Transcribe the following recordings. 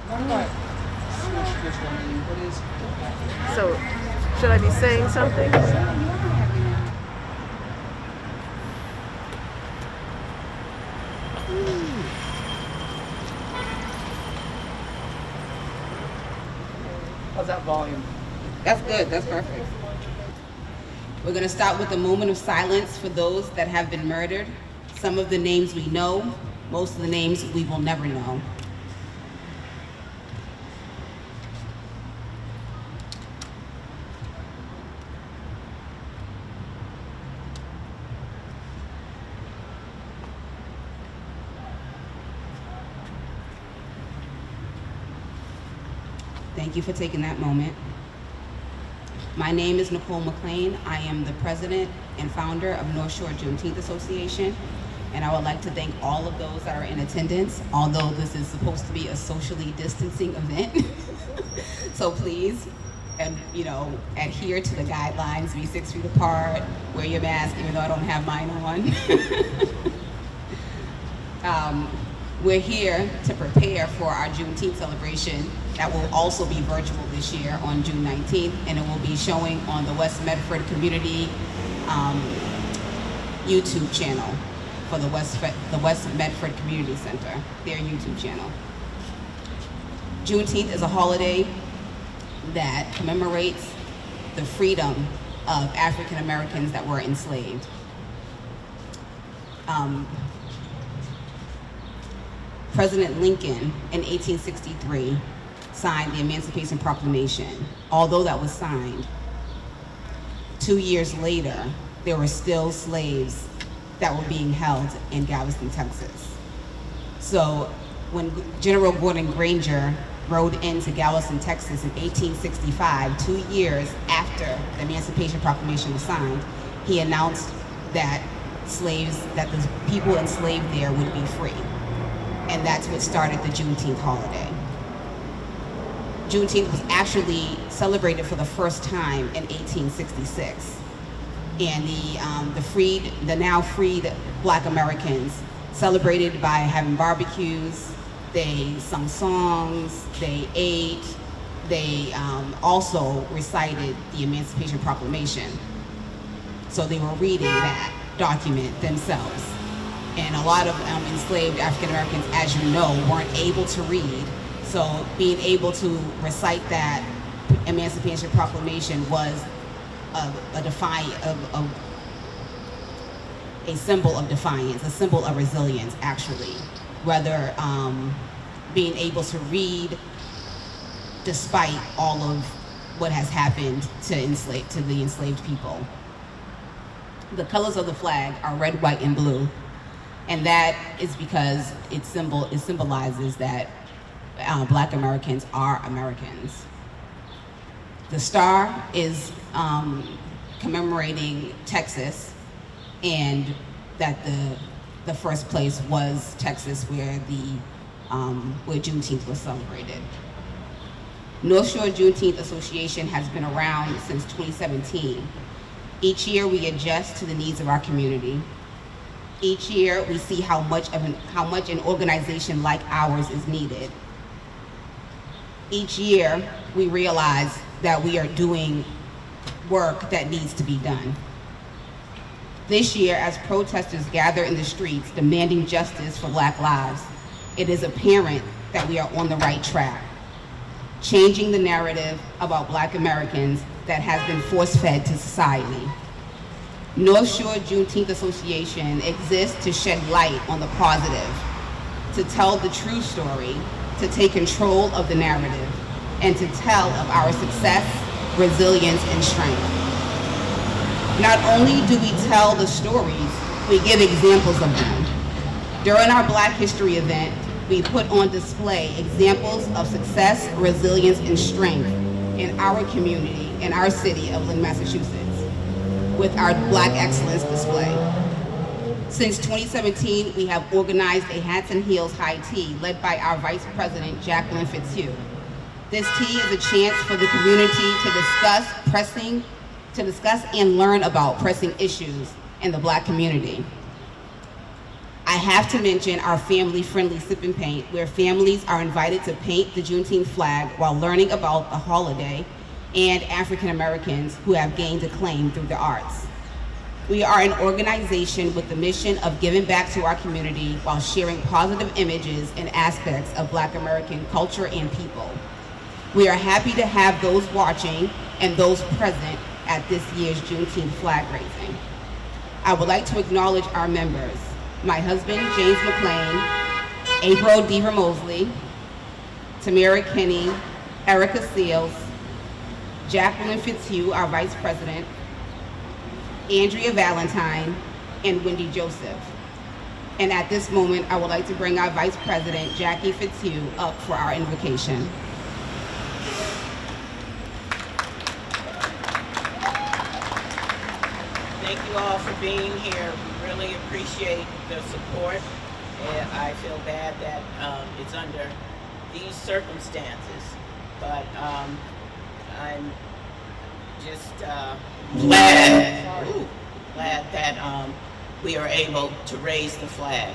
So, should I be saying something? How's that volume? That's good, that's perfect. We're gonna start with a moment of silence for those that have been murdered. Some of the names we know, most of the names we will never know. Thank you for taking that moment. My name is Nicole Mcclain. I am the president and founder of North Shore Juneteenth Association, and I would like to thank all of those that are in attendance, although this is supposed to be a socially distancing event. So please, adhere to the guidelines, be 6 feet apart, wear your mask, even though I don't have mine on. We're here to prepare for our Juneteenth celebration that will also be virtual this year on June 19th, and it will be showing on the West Medford Community YouTube channel for the West Medford Community Center, their YouTube channel. Juneteenth is a holiday that commemorates the freedom of African Americans that were enslaved. President Lincoln in 1863 signed the Emancipation Proclamation. Although that was signed, 2 years later, there were still slaves that were being held in Galveston, Texas. So when General Gordon Granger rode into Galveston, Texas in 1865, 2 years after the Emancipation Proclamation was signed, he announced that the people enslaved there would be free. And that's what started the Juneteenth holiday. Juneteenth was actually celebrated for the first time in 1866. And the now freed Black Americans celebrated by having barbecues, they sung songs, they ate, they also recited the Emancipation Proclamation. So they were reading that document themselves. And a lot of enslaved African Americans, as you know, weren't able to read. So being able to recite that Emancipation Proclamation was a symbol of defiance, a symbol of resilience, actually. Whether being able to read despite all of what has happened to the enslaved people. The colors of the flag are red, white, and blue. And that is because it symbolizes that Black Americans are Americans. The star is commemorating Texas, and that the first place was Texas, where Juneteenth was celebrated. North Shore Juneteenth Association has been around since 2017. Each year we adjust to the needs of our community. Each year, we see how much an organization like ours is needed. Each year, we realize that we are doing work that needs to be done. This year, as protesters gather in the streets demanding justice for Black lives, it is apparent that we are on the right track, changing the narrative about Black Americans that has been force-fed to society. North Shore Juneteenth Association exists to shed light on the positive, to tell the true story, to take control of the narrative, and to tell of our success, resilience, and strength. Not only do we tell the stories, we give examples of them. During our Black History event, we put on display examples of success, resilience, and strength in our community, in our city of Lynn, Massachusetts, with our Black Excellence display. Since 2017, we have organized a Hats and Heels High Tea led by our Vice President, Jacquelyn Fitzhugh. This tea is a chance for the community to discuss and learn about pressing issues in the Black community. I have to mention our family-friendly sip and paint, where families are invited to paint the Juneteenth flag while learning about the holiday and African Americans who have gained acclaim through the arts. We are an organization with the mission of giving back to our community while sharing positive images and aspects of Black American culture and people. We are happy to have those watching and those present at this year's Juneteenth flag raising. I would like to acknowledge our members: my husband, James McClain, April Deaver Mosley, Tamara Kinney, Erica Seals, Jacquelyn Fitzhugh, our Vice President, Andrea Valentine, and Wendy Joseph. And at this moment, I would like to bring our Vice President, Jackie Fitzhugh, up for our invocation. Thank you all for being here. We really appreciate the support. And I feel bad that it's under these circumstances, but I'm just glad that we are able to raise the flag.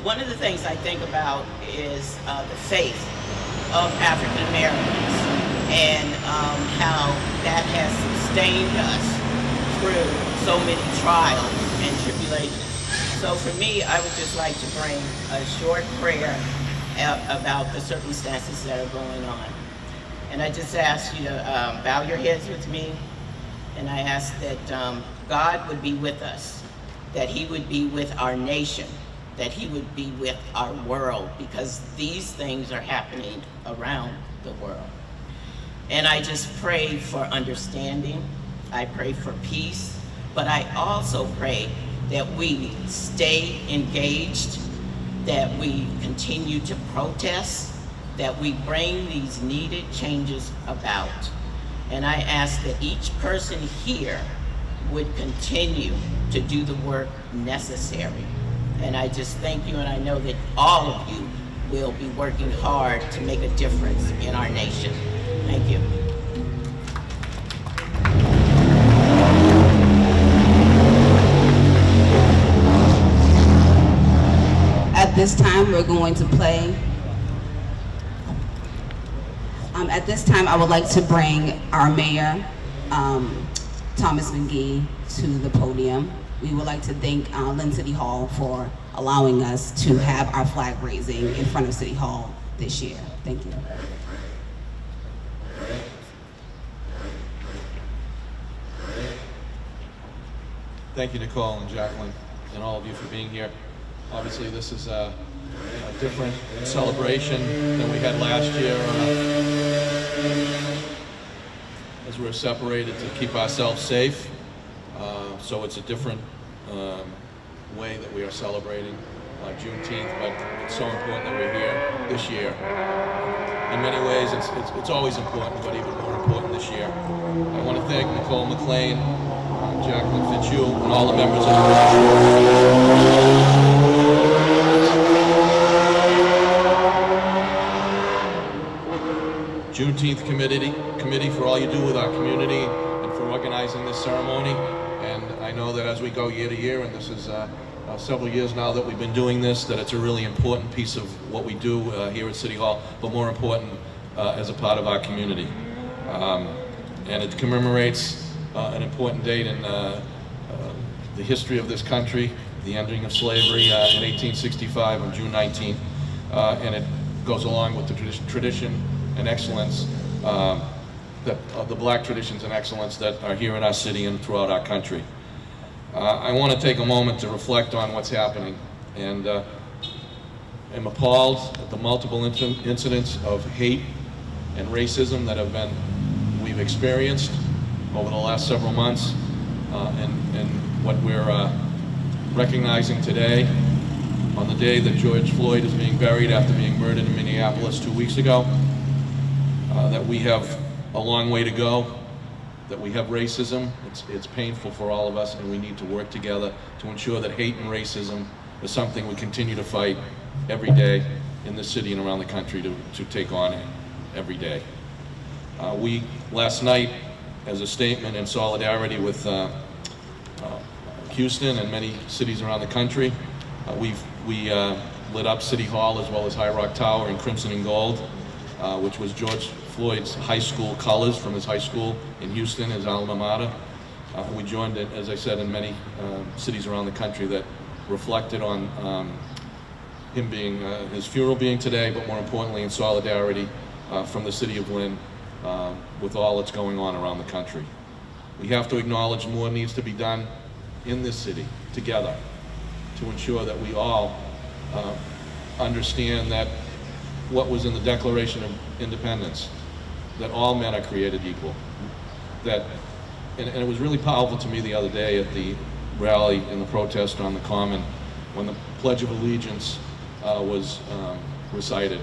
One of the things I think about is the faith of African Americans and how that has sustained us through so many trials and tribulations. So for me, I would just like to bring a short prayer about the circumstances that are going on. And I just ask you to bow your heads with me, and I ask that God would be with us, that He would be with our nation, that He would be with our world, because these things are happening around the world. And I just pray for understanding, I pray for peace, but I also pray that we stay engaged, that we continue to protest, that we bring these needed changes about. And I ask that each person here would continue to do the work necessary. And I just thank you, and I know that all of you will be working hard to make a difference in our nation. Thank you. At this time, we're going to play. At this time, I would like to bring our mayor, Thomas McGee, to the podium. We would like to thank Lynn City Hall for allowing us to have our flag raising in front of City Hall this year. Thank you. Thank you, Nicole and Jacquelyn, and all of you for being here. Obviously, this is a different celebration than we had last year, as we're separated to keep ourselves safe. So it's a different way that we are celebrating Juneteenth, but it's so important that we're here this year. In many ways, it's always important, but even more important this year. I want to thank Nicole Mcclain, Jacquelyn Fitzhugh, and all the members of the Juneteenth committee for all you do with our community and for organizing this ceremony. And I know that as we go year to year, and this is several years now that we've been doing this, that it's a really important piece of what we do here at City Hall, but more important as a part of our community. And it commemorates an important date in the history of this country, the ending of slavery in 1865 on June 19th, and it goes along with the tradition and excellence, the Black traditions and excellence that are here in our city and throughout our country. I want to take a moment to reflect on what's happening, and I'm appalled at the multiple incidents of hate and racism that we've experienced over the last several months, and what we're recognizing today on the day that George Floyd is being buried after being murdered in Minneapolis 2 weeks ago, that we have a long way to go, that we have racism. It's painful for all of us, and we need to work together to ensure that hate and racism is something we continue to fight every day in this city and around the country to take on every day. We, last night, as a statement in solidarity with Houston and many cities around the country, we've We lit up City Hall as well as High Rock Tower in crimson and gold, which was George Floyd's high school colors from his high school in Houston, his alma mater. We joined it, as I said, in many cities around the country that reflected on him being, his funeral being today, but more importantly in solidarity from the city of Lynn with all that's going on around the country. We have to acknowledge more needs to be done in this city together to ensure that we all understand that what was in the Declaration of Independence, that all men are created equal. That, and it was really powerful to me the other day at the rally and the protest on the Common when the Pledge of Allegiance was recited.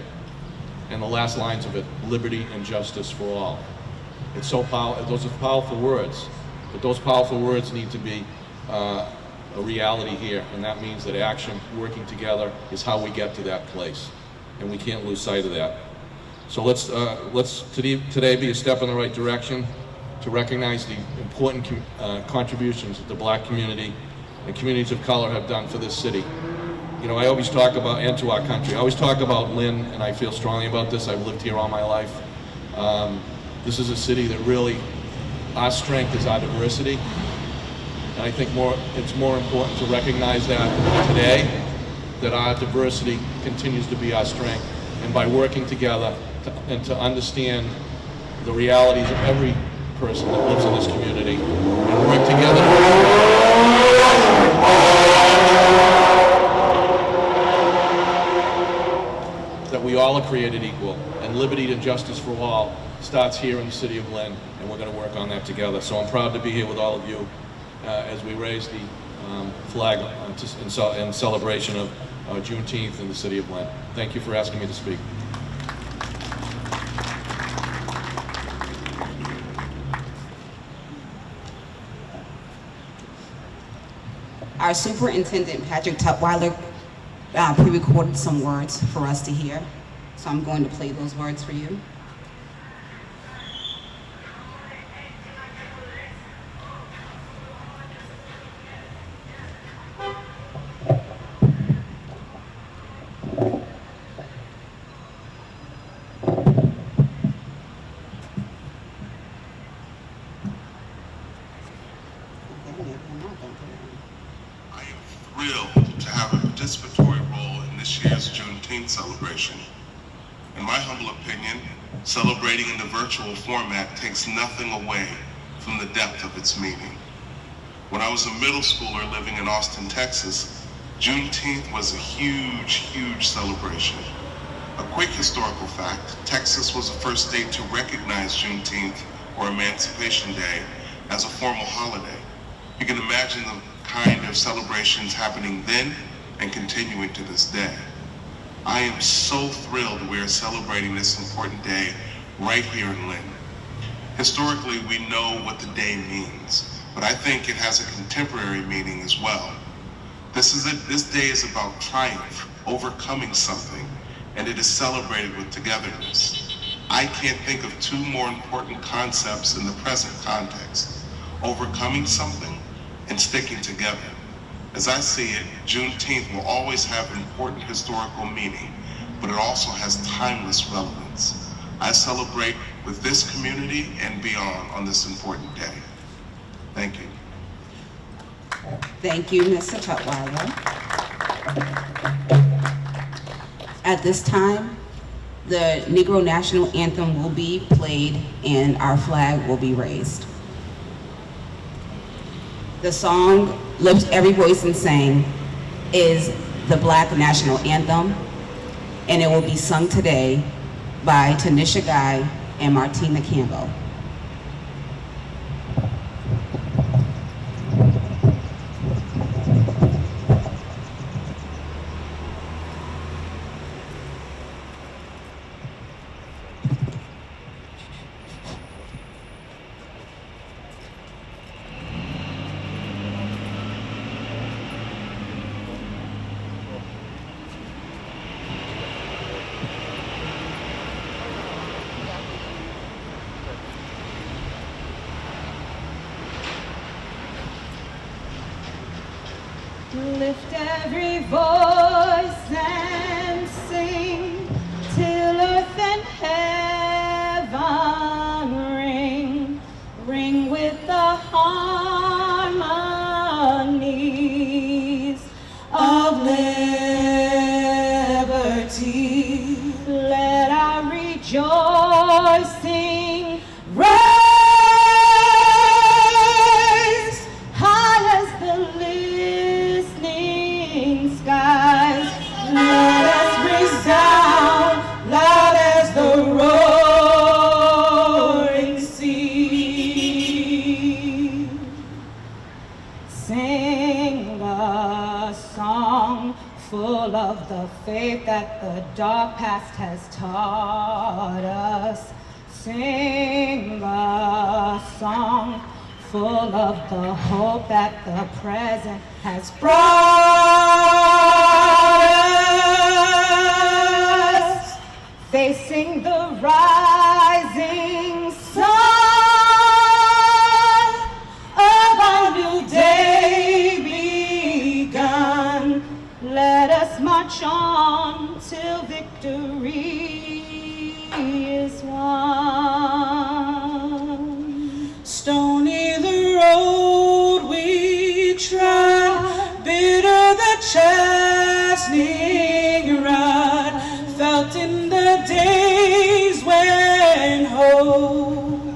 And the last lines of it, liberty and justice for all. It's so powerful, those are powerful words, but those powerful words need to be a reality here, and that means that action, working together, is how we get to that place, and we can't lose sight of that. So let's today be a step in the right direction to recognize the important contributions that the Black community and communities of color have done for this city. You know, I always talk about, and to our country, I always talk about Lynn, and I feel strongly about this. I've lived here all my life. This is a city that really, our strength is our diversity. And I think it's more important to recognize that today, that our diversity continues to be our strength. And by working together and to understand the realities of every person that lives in this community and work together. That we all are created equal, and liberty and justice for all starts here in the city of Lynn, and we're going to work on that together. So I'm proud to be here with all of you as we raise the flag in celebration of Juneteenth in the city of Lynn. Thank you for asking me to speak. Our Superintendent, Patrick Tutwiler, pre-recorded some words for us to hear. So I'm going to play those words for you. Thrilled to have a participatory role in this year's Juneteenth celebration. In my humble opinion, celebrating in the virtual format takes nothing away from the depth of its meaning. When I was a middle schooler living in Austin, Texas, Juneteenth was a huge, huge celebration. A quick historical fact, Texas was the first state to recognize Juneteenth, or Emancipation Day, as a formal holiday. You can imagine the kind of celebrations happening then and continuing to this day. I am so thrilled we are celebrating this important day right here in Lynn. Historically, we know what the day means, but I think it has a contemporary meaning as well. This day is about triumph, overcoming something, and it is celebrated with togetherness. I can't think of two more important concepts in the present context: overcoming something and sticking together. As I see it, Juneteenth will always have important historical meaning, but it also has timeless relevance. I celebrate with this community and beyond on this important day. Thank you. Thank you, Mr. Tutwiler. At this time, the Negro National Anthem will be played and our flag will be raised. The song, Lift Every Voice and Sing, is the Black National Anthem, and it will be sung today by Tunisha and Martina Campbell. Lift every voice rejoicing, rise high as the listening skies. Let us resound loud as the roaring sea. Sing a song full of the faith that the dark past has taught us. Sing a song full of the hope that the present has brought us. Facing the rising sun of our new day begun. Let us march on till victory is won. Stony the road we trod, bitter the chastening rod, felt in the days when hope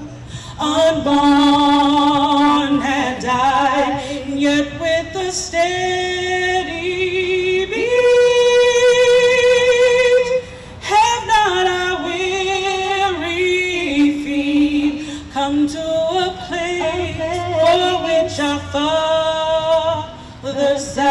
unborn had died, yet with the steady beat, have not our weary feet come to a place for which our fathers sighed.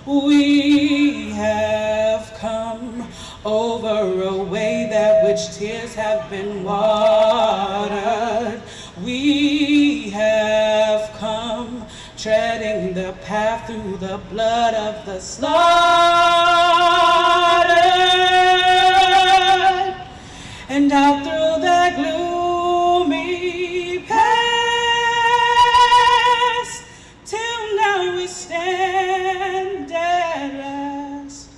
We have come over a way that which tears have been watered. We have come treading the path through the blood of the slaughtered, and out through the gloomy past, till now we stand at last,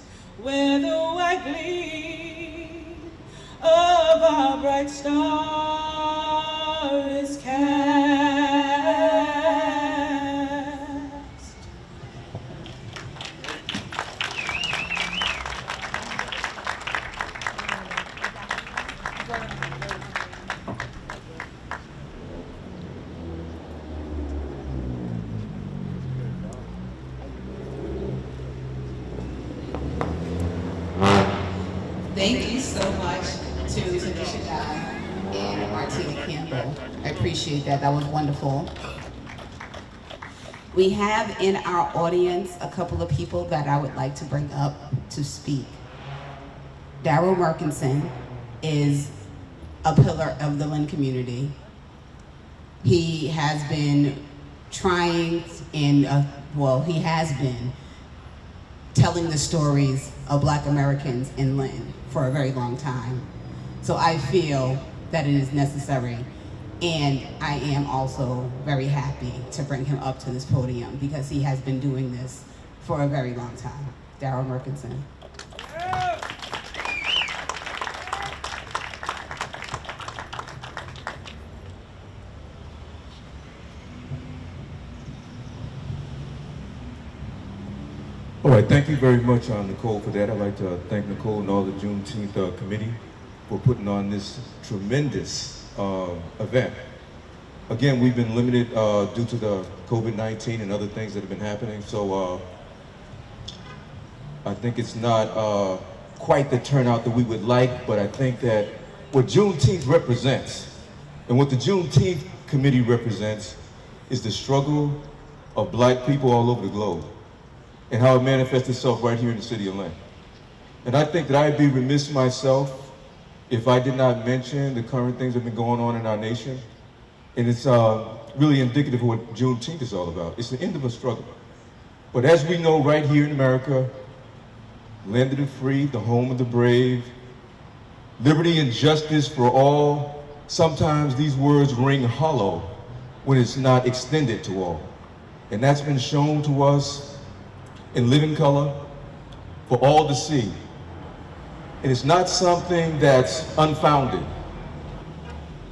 where the white gleam of our bright star is cast. Thank you so much to Tunisha and Martina Campbell. I appreciate that. That was wonderful. We have in our audience a couple of people that I would like to bring up to speak. Darrell Murkison is a pillar of the Lynn community. He has been trying he has been telling the stories of Black Americans in Lynn for a very long time. So I feel that it is necessary, and I am also very happy to bring him up to this podium because he has been doing this for a very long time. Darrell Murkison. All right, thank you very much, Nicole, for that. I'd like to thank Nicole and all the Juneteenth committee for putting on this tremendous event. Again, we've been limited due to the COVID-19 and other things that have been happening, so I think it's not quite the turnout that we would like, but I think that what Juneteenth represents and what the Juneteenth committee represents is the struggle of Black people all over the globe, and how it manifests itself right here in the city of Lynn. And I think that I'd be remiss myself if I did not mention the current things that have been going on in our nation. And it's really indicative of what Juneteenth is all about. It's the end of a struggle. But as we know right here in America, land of the free, the home of the brave, liberty and justice for all, sometimes these words ring hollow when it's not extended to all. And that's been shown to us in living color for all to see. And it's not something that's unfounded.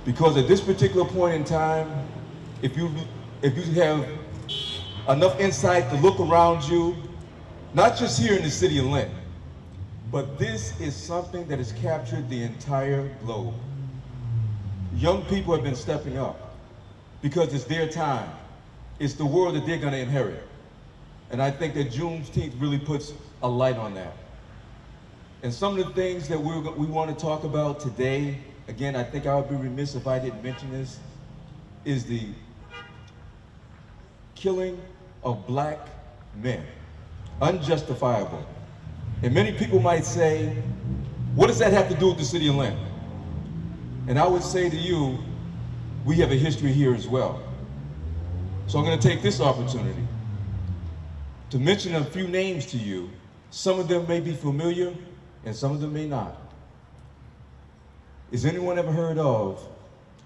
Because at this particular point in time, if you have enough insight to look around you, not just here in the city of Lynn, but this is something that has captured the entire globe. Young people have been stepping up because it's their time. It's the world that they're going to inherit. And I think that Juneteenth really puts a light on that. And some of the things that we want to talk about today, again, I think I would be remiss if I didn't mention this, is the killing of black men. Unjustifiable. And many people might say, what does that have to do with the city of Lynn? And I would say to you, we have a history here as well. So I'm going to take this opportunity to mention a few names to you. Some of them may be familiar, and some of them may not. Has anyone ever heard of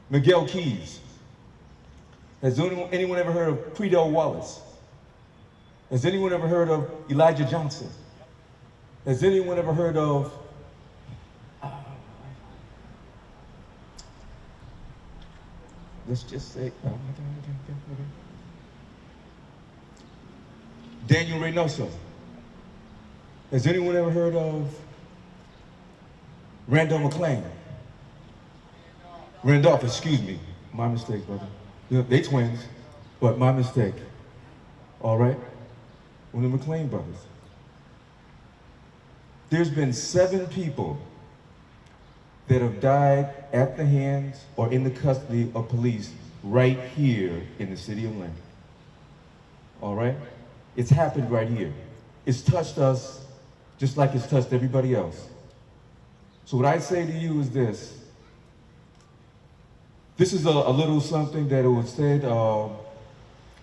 Miguel Keys? Has anyone ever heard of Predell Wallace? Has anyone ever heard of Elijah Johnson? Has anyone ever heard of let's just say Daniel Reynoso? Has anyone ever heard of Randall McClain? Randolph, excuse me. My mistake, brother. They twins, but my mistake. All right? One of the McClain brothers. There's been 7 people that have died at the hands or in the custody of police right here in the city of Lynn. All right? It's happened right here. It's touched us just like it's touched everybody else. So what I say to you is this. This is a little something that was said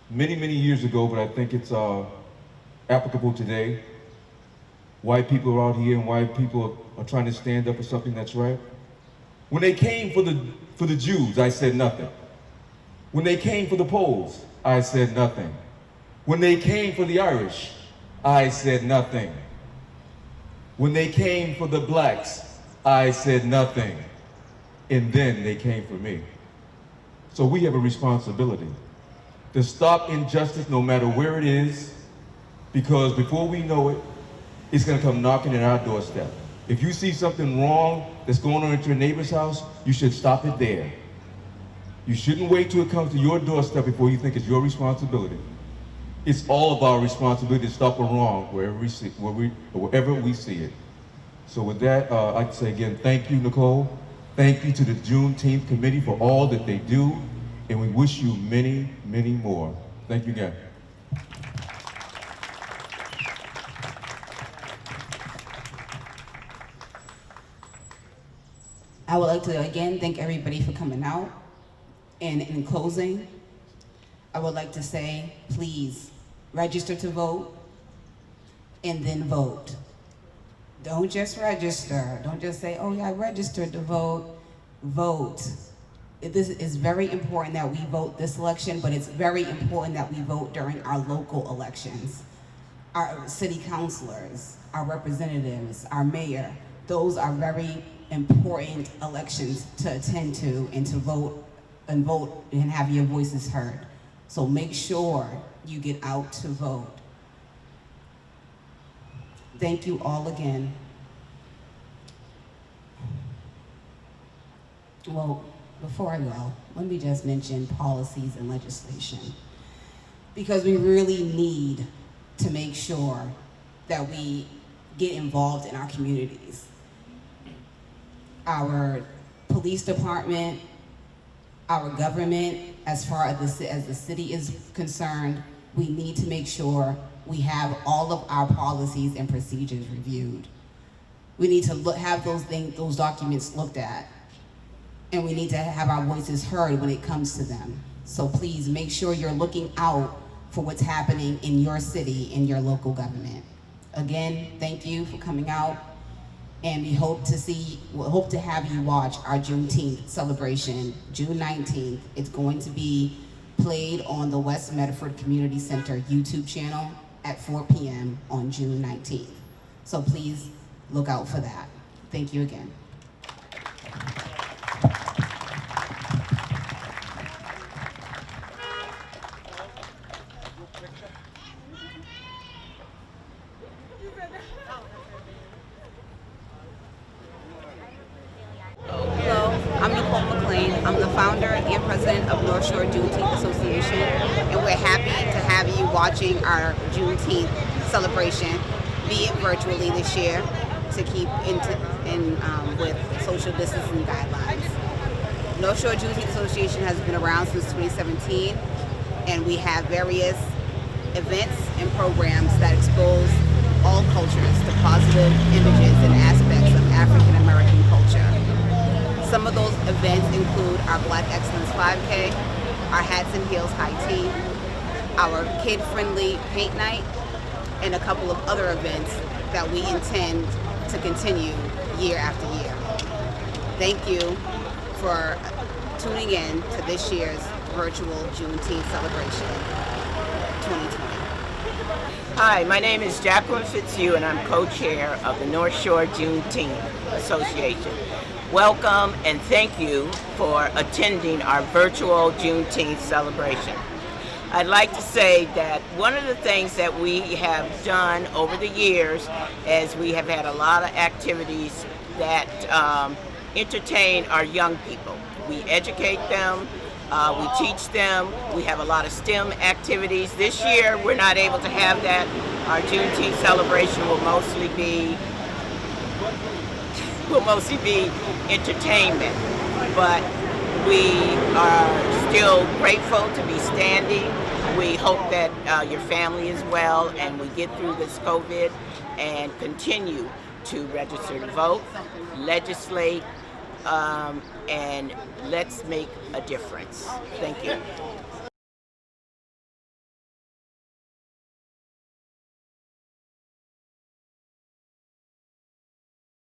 many, many years ago, but I think it's applicable today. White people are out here and white people are trying to stand up for something that's right. When they came for the Jews, I said nothing. When they came for the Poles, I said nothing. When they came for the Irish, I said nothing. When they came for the blacks, I said nothing. And then they came for me. So we have a responsibility to stop injustice no matter where it is, because before we know it, it's gonna come knocking at our doorstep. If you see something wrong that's going on at your neighbor's house, you should stop it there. You shouldn't wait till it comes to your doorstep before you think it's your responsibility. It's all of our responsibility to stop a wrong wherever we see it. So with that, I'd like to say again, thank you, Nicole. Thank you to the Juneteenth Committee for all that they do, and we wish you many, many more. Thank you again. I would like to again thank everybody for coming out. And in closing, I would like to say, please register to vote and then vote. Don't just register. Don't just say, oh yeah, I registered to vote. Vote. This is very important that we vote this election, but it's very important that we vote during our local elections. Our city councilors, our representatives, our mayor, those are very important elections to attend to and to vote and have your voices heard. So make sure you get out to vote. Thank you all again. Well, before I go, let me just mention policies and legislation, because we really need to make sure that we get involved in our communities. Our police department, our government, as far as the city is concerned, we need to make sure we have all of our policies and procedures reviewed. We need to have those documents looked at, and we need to have our voices heard when it comes to them. So please make sure you're looking out for what's happening in your city, in your local government. Again, thank you for coming out, and we hope to have you watch our Juneteenth celebration, June 19th. It's going to be played on the West Medford Community Center YouTube channel at 4 p.m. on June 19th. So please look out for that. Thank you again. president of North Shore Juneteenth Association, and we're happy to have you watching our Juneteenth celebration, be it virtually this year, to keep with social distancing guidelines. North Shore Juneteenth Association has been around since 2017, and we have various events and programs that expose all cultures to positive images and aspects of African American culture. Some of those events include our Black Excellence 5K, our Hats and Heels High Tea, our kid-friendly paint night, and a couple of other events that we intend to continue year after year. Thank you for tuning in to this year's virtual Juneteenth celebration 2020. Hi, my name is Jacquelyn Fitzhugh, and I'm co-chair of the North Shore Juneteenth Association. Welcome and thank you for attending our virtual Juneteenth celebration. I'd like to say that one of the things that we have done over the years is we have had a lot of activities that entertain our young people. We educate them, we teach them, we have a lot of STEM activities. This year we're not able to have that. Our Juneteenth celebration will mostly be entertainment, but we are still grateful to be standing. We hope that your family is well and we get through this COVID and continue to register to vote, legislate, and let's make a difference. Thank you.